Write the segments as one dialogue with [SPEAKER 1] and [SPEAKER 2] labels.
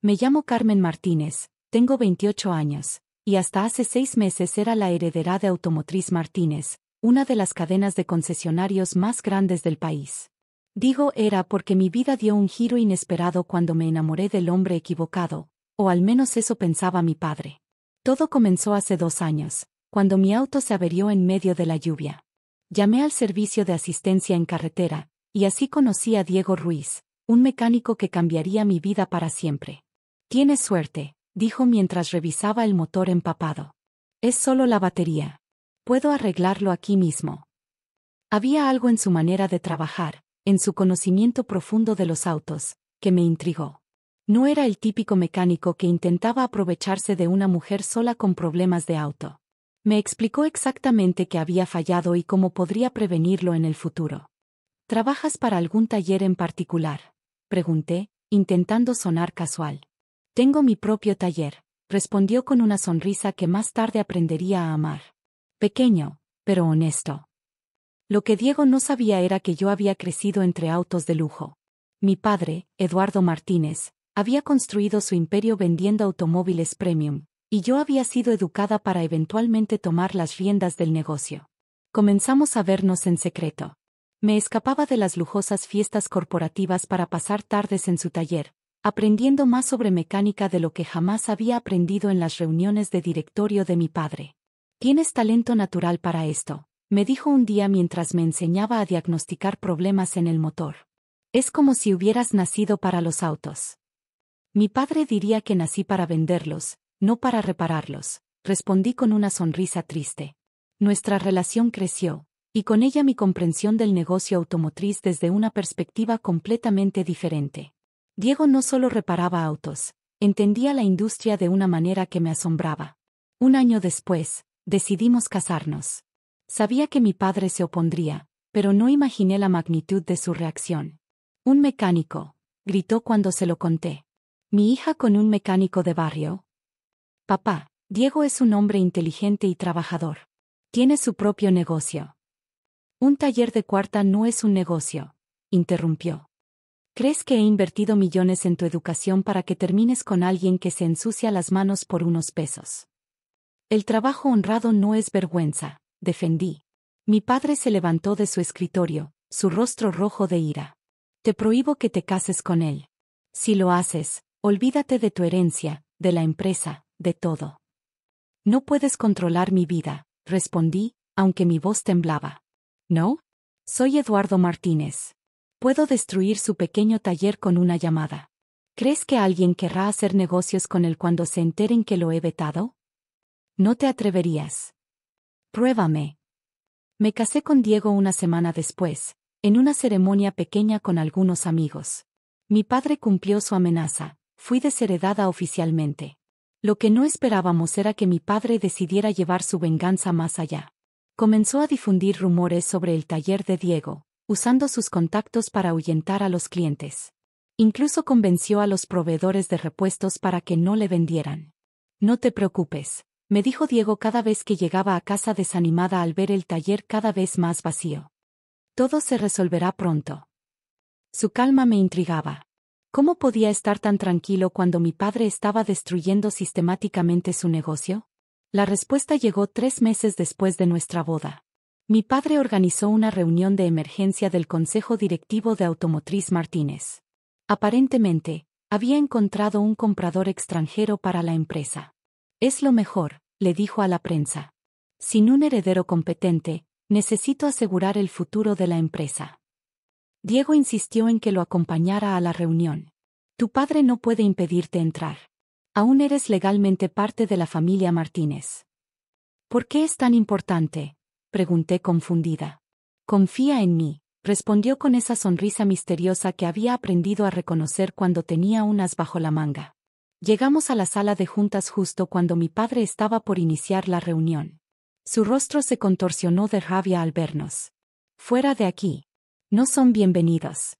[SPEAKER 1] Me llamo Carmen Martínez, tengo 28 años, y hasta hace 6 meses era la heredera de Automotriz Martínez, una de las cadenas de concesionarios más grandes del país. Digo era porque mi vida dio un giro inesperado cuando me enamoré del hombre equivocado, o al menos eso pensaba mi padre. Todo comenzó hace 2 años, cuando mi auto se averió en medio de la lluvia. Llamé al servicio de asistencia en carretera, y así conocí a Diego Ruiz, un mecánico que cambiaría mi vida para siempre. Tienes suerte, dijo mientras revisaba el motor empapado. Es solo la batería. Puedo arreglarlo aquí mismo. Había algo en su manera de trabajar, en su conocimiento profundo de los autos, que me intrigó. No era el típico mecánico que intentaba aprovecharse de una mujer sola con problemas de auto. Me explicó exactamente qué había fallado y cómo podría prevenirlo en el futuro. ¿Trabajas para algún taller en particular?, pregunté, intentando sonar casual. Tengo mi propio taller, respondió con una sonrisa que más tarde aprendería a amar. Pequeño, pero honesto. Lo que Diego no sabía era que yo había crecido entre autos de lujo. Mi padre, Eduardo Martínez, había construido su imperio vendiendo automóviles premium, y yo había sido educada para eventualmente tomar las riendas del negocio. Comenzamos a vernos en secreto. Me escapaba de las lujosas fiestas corporativas para pasar tardes en su taller, aprendiendo más sobre mecánica de lo que jamás había aprendido en las reuniones de directorio de mi padre. Tienes talento natural para esto, me dijo un día mientras me enseñaba a diagnosticar problemas en el motor. Es como si hubieras nacido para los autos. Mi padre diría que nací para venderlos, no para repararlos, respondí con una sonrisa triste. Nuestra relación creció, y con ella mi comprensión del negocio automotriz desde una perspectiva completamente diferente. Diego no solo reparaba autos, entendía la industria de una manera que me asombraba. 1 año después, decidimos casarnos. Sabía que mi padre se opondría, pero no imaginé la magnitud de su reacción. «Un mecánico», gritó cuando se lo conté. «¿Mi hija con un mecánico de barrio?» «Papá, Diego es un hombre inteligente y trabajador. Tiene su propio negocio». «Un taller de cuarta no es un negocio», interrumpió. «¿Crees que he invertido millones en tu educación para que termines con alguien que se ensucia las manos por unos pesos?» «El trabajo honrado no es vergüenza», defendí. Mi padre se levantó de su escritorio, su rostro rojo de ira. «Te prohíbo que te cases con él. Si lo haces, olvídate de tu herencia, de la empresa, de todo». «No puedes controlar mi vida», respondí, aunque mi voz temblaba. «¿No? Soy Eduardo Martínez. Puedo destruir su pequeño taller con una llamada. ¿Crees que alguien querrá hacer negocios con él cuando se enteren que lo he vetado? No te atreverías. Pruébame». Me casé con Diego una semana después, en una ceremonia pequeña con algunos amigos. Mi padre cumplió su amenaza, fui desheredada oficialmente. Lo que no esperábamos era que mi padre decidiera llevar su venganza más allá. Comenzó a difundir rumores sobre el taller de Diego, usando sus contactos para ahuyentar a los clientes. Incluso convenció a los proveedores de repuestos para que no le vendieran. «No te preocupes», me dijo Diego cada vez que llegaba a casa desanimada al ver el taller cada vez más vacío. «Todo se resolverá pronto». Su calma me intrigaba. ¿Cómo podía estar tan tranquilo cuando mi padre estaba destruyendo sistemáticamente su negocio? La respuesta llegó 3 meses después de nuestra boda. Mi padre organizó una reunión de emergencia del Consejo Directivo de Automotriz Martínez. Aparentemente, había encontrado un comprador extranjero para la empresa. «Es lo mejor», le dijo a la prensa. «Sin un heredero competente, necesito asegurar el futuro de la empresa». Diego insistió en que lo acompañara a la reunión. «Tu padre no puede impedirte entrar. Aún eres legalmente parte de la familia Martínez». «¿Por qué es tan importante?», pregunté confundida. «Confía en mí», respondió con esa sonrisa misteriosa que había aprendido a reconocer cuando tenía un as bajo la manga. Llegamos a la sala de juntas justo cuando mi padre estaba por iniciar la reunión. Su rostro se contorsionó de rabia al vernos. «Fuera de aquí. No son bienvenidos».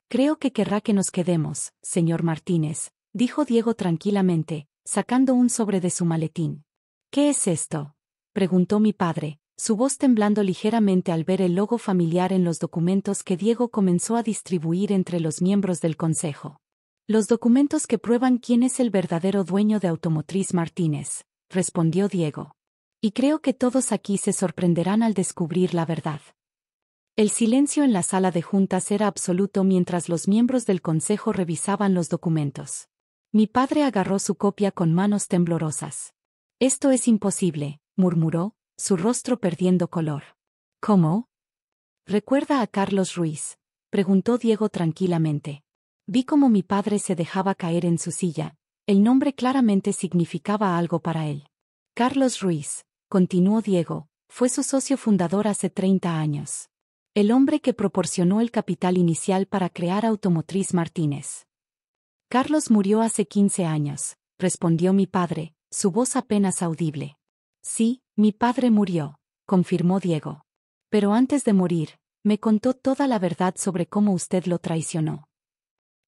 [SPEAKER 1] «Creo que querrá que nos quedemos, señor Martínez», dijo Diego tranquilamente, sacando un sobre de su maletín. «¿Qué es esto?», preguntó mi padre, su voz temblando ligeramente al ver el logo familiar en los documentos que Diego comenzó a distribuir entre los miembros del consejo. Los documentos que prueban quién es el verdadero dueño de Automotriz Martínez, respondió Diego. Y creo que todos aquí se sorprenderán al descubrir la verdad. El silencio en la sala de juntas era absoluto mientras los miembros del consejo revisaban los documentos. Mi padre agarró su copia con manos temblorosas. Esto es imposible, murmuró, su rostro perdiendo color. ¿Cómo? ¿Recuerda a Carlos Ruiz?, preguntó Diego tranquilamente. Vi cómo mi padre se dejaba caer en su silla. El nombre claramente significaba algo para él. Carlos Ruiz, continuó Diego, fue su socio fundador hace 30 años. El hombre que proporcionó el capital inicial para crear Automotriz Martínez. Carlos murió hace 15 años, respondió mi padre, su voz apenas audible. Sí, mi padre murió, confirmó Diego. Pero antes de morir, me contó toda la verdad sobre cómo usted lo traicionó.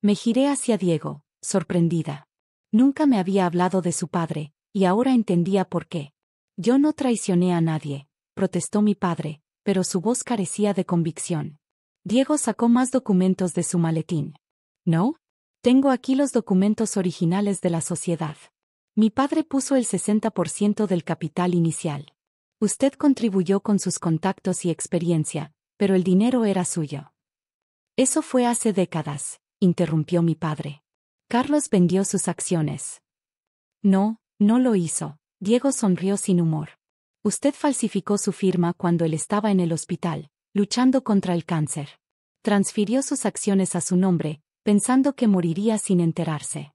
[SPEAKER 1] Me giré hacia Diego, sorprendida. Nunca me había hablado de su padre, y ahora entendía por qué. Yo no traicioné a nadie, protestó mi padre, pero su voz carecía de convicción. Diego sacó más documentos de su maletín. ¿No? Tengo aquí los documentos originales de la sociedad. Mi padre puso el 60% del capital inicial. Usted contribuyó con sus contactos y experiencia, pero el dinero era suyo. Eso fue hace décadas, interrumpió mi padre. Carlos vendió sus acciones. No, no lo hizo. Diego sonrió sin humor. Usted falsificó su firma cuando él estaba en el hospital, luchando contra el cáncer. Transfirió sus acciones a su nombre, pensando que moriría sin enterarse.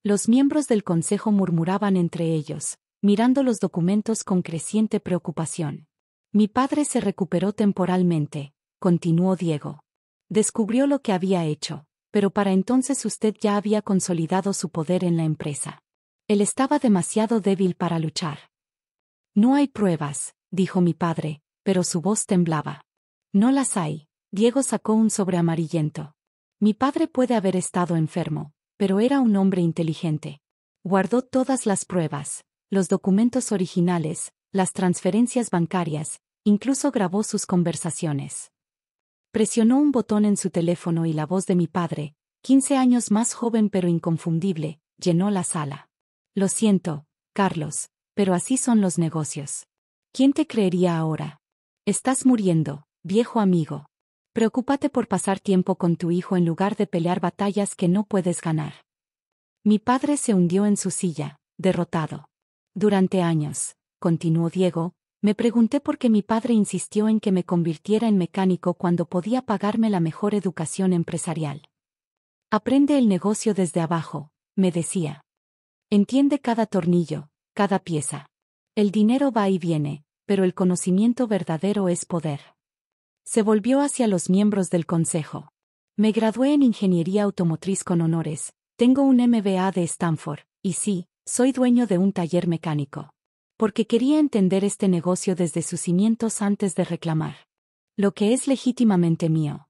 [SPEAKER 1] Los miembros del consejo murmuraban entre ellos, mirando los documentos con creciente preocupación. Mi padre se recuperó temporalmente, continuó Diego. Descubrió lo que había hecho, pero para entonces usted ya había consolidado su poder en la empresa. Él estaba demasiado débil para luchar. No hay pruebas, dijo mi padre, pero su voz temblaba. No las hay. Diego sacó un sobre amarillento. Mi padre puede haber estado enfermo, pero era un hombre inteligente. Guardó todas las pruebas, los documentos originales, las transferencias bancarias, incluso grabó sus conversaciones. Presionó un botón en su teléfono y la voz de mi padre, 15 años más joven pero inconfundible, llenó la sala. Lo siento, Carlos, pero así son los negocios. ¿Quién te creería ahora? Estás muriendo, viejo amigo. Preocúpate por pasar tiempo con tu hijo en lugar de pelear batallas que no puedes ganar. Mi padre se hundió en su silla, derrotado. Durante años, continuó Diego, me pregunté por qué mi padre insistió en que me convirtiera en mecánico cuando podía pagarme la mejor educación empresarial. Aprende el negocio desde abajo, me decía. Entiende cada tornillo, cada pieza. El dinero va y viene, pero el conocimiento verdadero es poder. Se volvió hacia los miembros del consejo. Me gradué en ingeniería automotriz con honores, tengo un MBA de Stanford, y sí, soy dueño de un taller mecánico. Porque quería entender este negocio desde sus cimientos antes de reclamar lo que es legítimamente mío.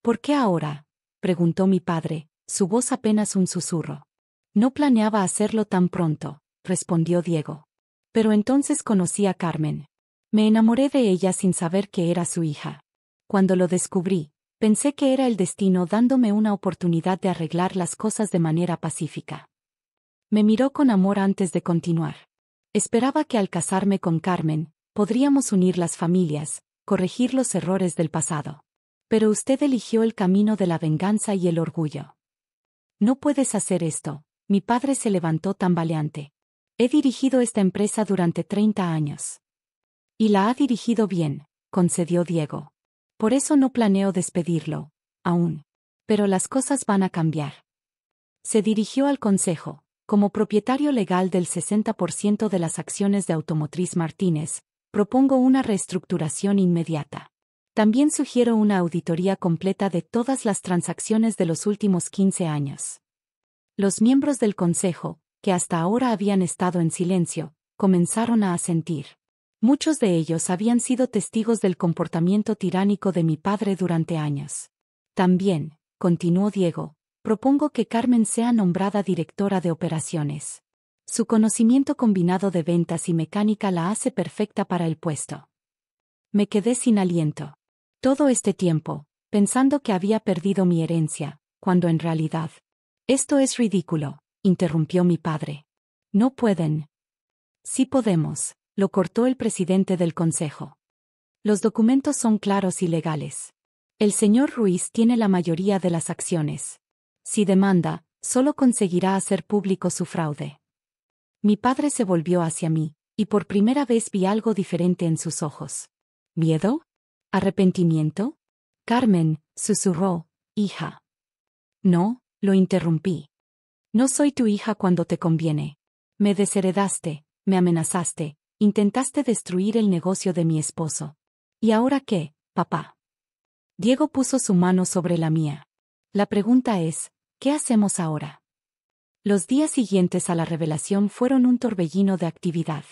[SPEAKER 1] ¿Por qué ahora?, preguntó mi padre, su voz apenas un susurro. No planeaba hacerlo tan pronto, respondió Diego. Pero entonces conocí a Carmen. Me enamoré de ella sin saber que era su hija. Cuando lo descubrí, pensé que era el destino dándome una oportunidad de arreglar las cosas de manera pacífica. Me miró con amor antes de continuar. Esperaba que al casarme con Carmen, podríamos unir las familias, corregir los errores del pasado. Pero usted eligió el camino de la venganza y el orgullo. No puedes hacer esto. Mi padre se levantó tambaleante. He dirigido esta empresa durante 30 años. Y la ha dirigido bien, concedió Diego. Por eso no planeo despedirlo, aún. Pero las cosas van a cambiar. Se dirigió al consejo. Como propietario legal del 60% de las acciones de Automotriz Martínez, propongo una reestructuración inmediata. También sugiero una auditoría completa de todas las transacciones de los últimos 15 años. Los miembros del consejo, que hasta ahora habían estado en silencio, comenzaron a asentir. Muchos de ellos habían sido testigos del comportamiento tiránico de mi padre durante años. También, continuó Diego, propongo que Carmen sea nombrada directora de operaciones. Su conocimiento combinado de ventas y mecánica la hace perfecta para el puesto. Me quedé sin aliento. Todo este tiempo, pensando que había perdido mi herencia, cuando en realidad, Esto es ridículo, interrumpió mi padre. No pueden. Sí podemos, lo cortó el presidente del consejo. Los documentos son claros y legales. El señor Ruiz tiene la mayoría de las acciones. Si demanda, solo conseguirá hacer público su fraude. Mi padre se volvió hacia mí, y por primera vez vi algo diferente en sus ojos. ¿Miedo? ¿Arrepentimiento? Carmen, susurró, hija. No, lo interrumpí. No soy tu hija cuando te conviene. Me desheredaste, me amenazaste, intentaste destruir el negocio de mi esposo. ¿Y ahora qué, papá? Diego puso su mano sobre la mía. La pregunta es, ¿qué hacemos ahora? Los días siguientes a la revelación fueron un torbellino de actividad.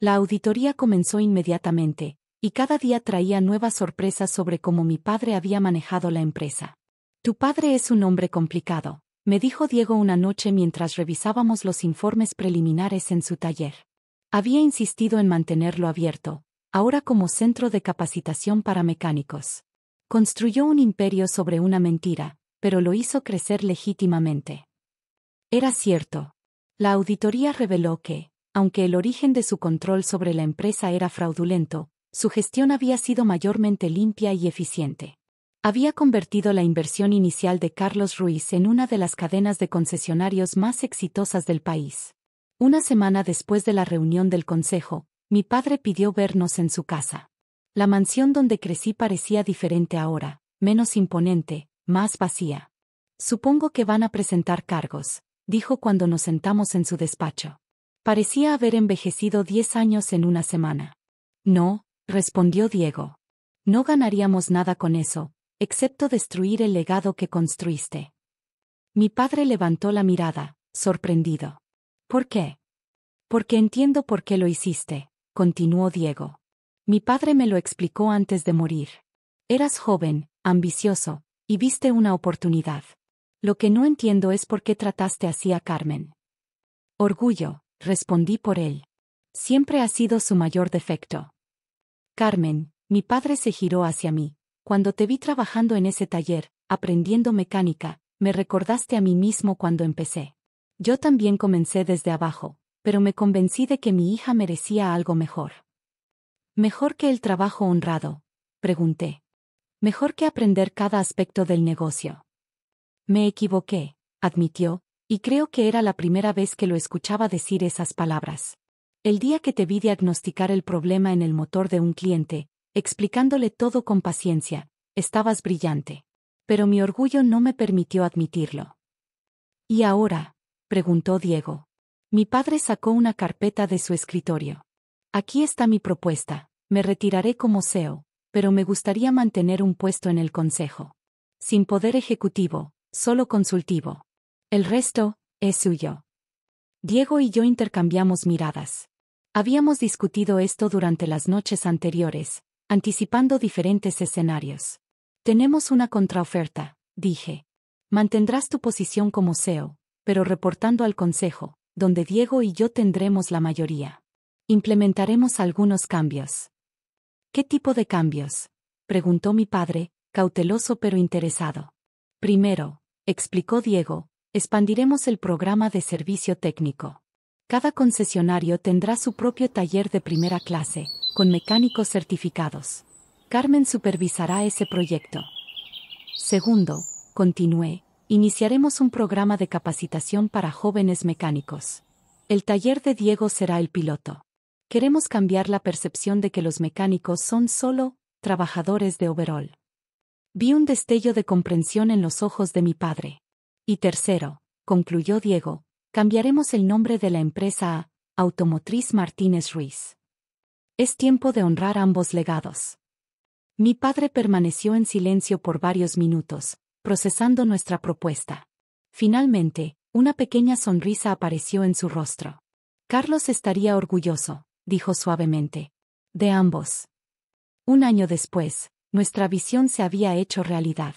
[SPEAKER 1] La auditoría comenzó inmediatamente, y cada día traía nuevas sorpresas sobre cómo mi padre había manejado la empresa. Tu padre es un hombre complicado, me dijo Diego una noche mientras revisábamos los informes preliminares en su taller. Había insistido en mantenerlo abierto, ahora como centro de capacitación para mecánicos. Construyó un imperio sobre una mentira, pero lo hizo crecer legítimamente. Era cierto. La auditoría reveló que, aunque el origen de su control sobre la empresa era fraudulento, su gestión había sido mayormente limpia y eficiente. Había convertido la inversión inicial de Carlos Ruiz en una de las cadenas de concesionarios más exitosas del país. Una semana después de la reunión del consejo, mi padre pidió vernos en su casa. La mansión donde crecí parecía diferente ahora, menos imponente, más vacía. Supongo que van a presentar cargos, dijo cuando nos sentamos en su despacho. Parecía haber envejecido 10 años en una semana. No, respondió Diego. No ganaríamos nada con eso, excepto destruir el legado que construiste. Mi padre levantó la mirada, sorprendido. ¿Por qué? Porque entiendo por qué lo hiciste, continuó Diego. Mi padre me lo explicó antes de morir. Eras joven, ambicioso, y viste una oportunidad. Lo que no entiendo es por qué trataste así a Carmen. Orgullo, respondí por él. Siempre ha sido su mayor defecto. Carmen, mi padre se giró hacia mí. Cuando te vi trabajando en ese taller, aprendiendo mecánica, me recordaste a mí mismo cuando empecé. Yo también comencé desde abajo, pero me convencí de que mi hija merecía algo mejor. ¿Mejor que el trabajo honrado?, pregunté. Mejor que aprender cada aspecto del negocio. Me equivoqué, admitió, y creo que era la primera vez que lo escuchaba decir esas palabras. El día que te vi diagnosticar el problema en el motor de un cliente, explicándole todo con paciencia, estabas brillante. Pero mi orgullo no me permitió admitirlo. ¿Y ahora?, preguntó Diego. Mi padre sacó una carpeta de su escritorio. Aquí está mi propuesta. Me retiraré como CEO, pero me gustaría mantener un puesto en el consejo. Sin poder ejecutivo, solo consultivo. El resto es suyo. Diego y yo intercambiamos miradas. Habíamos discutido esto durante las noches anteriores, anticipando diferentes escenarios. Tenemos una contraoferta, dije. Mantendrás tu posición como CEO, pero reportando al consejo, donde Diego y yo tendremos la mayoría. Implementaremos algunos cambios. ¿Qué tipo de cambios?, preguntó mi padre, cauteloso pero interesado. Primero, explicó Diego, expandiremos el programa de servicio técnico. Cada concesionario tendrá su propio taller de primera clase, con mecánicos certificados. Carmen supervisará ese proyecto. Segundo, continué, iniciaremos un programa de capacitación para jóvenes mecánicos. El taller de Diego será el piloto. Queremos cambiar la percepción de que los mecánicos son solo trabajadores de overall. Vi un destello de comprensión en los ojos de mi padre. Y tercero, concluyó Diego, cambiaremos el nombre de la empresa a Automotriz Martínez Ruiz. Es tiempo de honrar ambos legados. Mi padre permaneció en silencio por varios minutos, procesando nuestra propuesta. Finalmente, una pequeña sonrisa apareció en su rostro. Carlos estaría orgulloso, dijo suavemente. De ambos. Un año después, nuestra visión se había hecho realidad.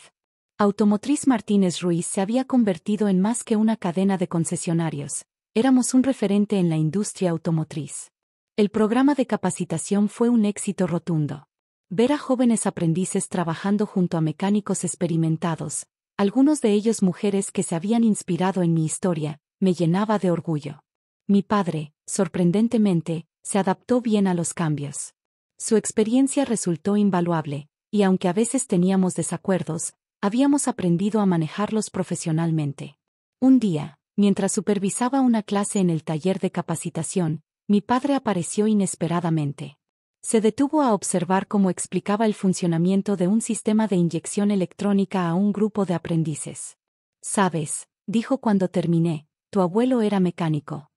[SPEAKER 1] Automotriz Martínez Ruiz se había convertido en más que una cadena de concesionarios. Éramos un referente en la industria automotriz. El programa de capacitación fue un éxito rotundo. Ver a jóvenes aprendices trabajando junto a mecánicos experimentados, algunos de ellos mujeres que se habían inspirado en mi historia, me llenaba de orgullo. Mi padre, sorprendentemente, se adaptó bien a los cambios. Su experiencia resultó invaluable, y aunque a veces teníamos desacuerdos, habíamos aprendido a manejarlos profesionalmente. Un día, mientras supervisaba una clase en el taller de capacitación, mi padre apareció inesperadamente. Se detuvo a observar cómo explicaba el funcionamiento de un sistema de inyección electrónica a un grupo de aprendices. «Sabes», dijo cuando terminé, «tu abuelo era mecánico».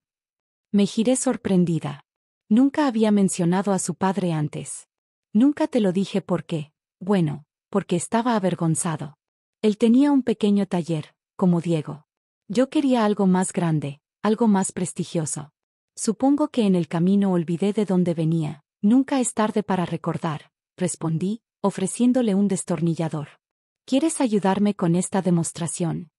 [SPEAKER 1] Me giré sorprendida. Nunca había mencionado a su padre antes. Nunca te lo dije por qué. Bueno, porque estaba avergonzado. Él tenía un pequeño taller, como Diego. Yo quería algo más grande, algo más prestigioso. Supongo que en el camino olvidé de dónde venía. Nunca es tarde para recordar, respondí, ofreciéndole un destornillador. ¿Quieres ayudarme con esta demostración?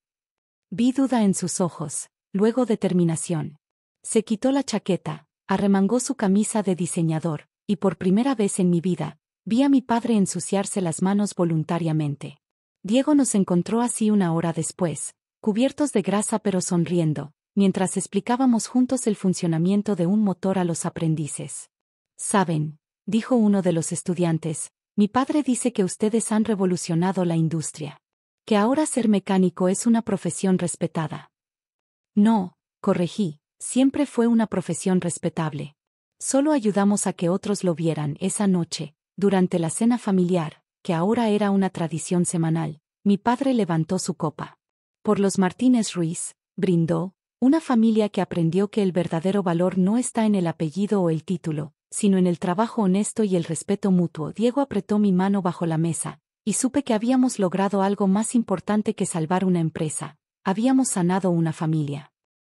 [SPEAKER 1] Vi duda en sus ojos, luego determinación. Se quitó la chaqueta, arremangó su camisa de diseñador, y por primera vez en mi vida, vi a mi padre ensuciarse las manos voluntariamente. Diego nos encontró así una hora después, cubiertos de grasa pero sonriendo, mientras explicábamos juntos el funcionamiento de un motor a los aprendices. «Saben», dijo uno de los estudiantes, «mi padre dice que ustedes han revolucionado la industria. Que ahora ser mecánico es una profesión respetada». «No», corregí, «siempre fue una profesión respetable. Solo ayudamos a que otros lo vieran esa noche, durante la cena familiar, que ahora era una tradición semanal». Mi padre levantó su copa. «Por los Martínez Ruiz», brindó, «una familia que aprendió que el verdadero valor no está en el apellido o el título, sino en el trabajo honesto y el respeto mutuo». Diego apretó mi mano bajo la mesa, y supe que habíamos logrado algo más importante que salvar una empresa. Habíamos sanado una familia.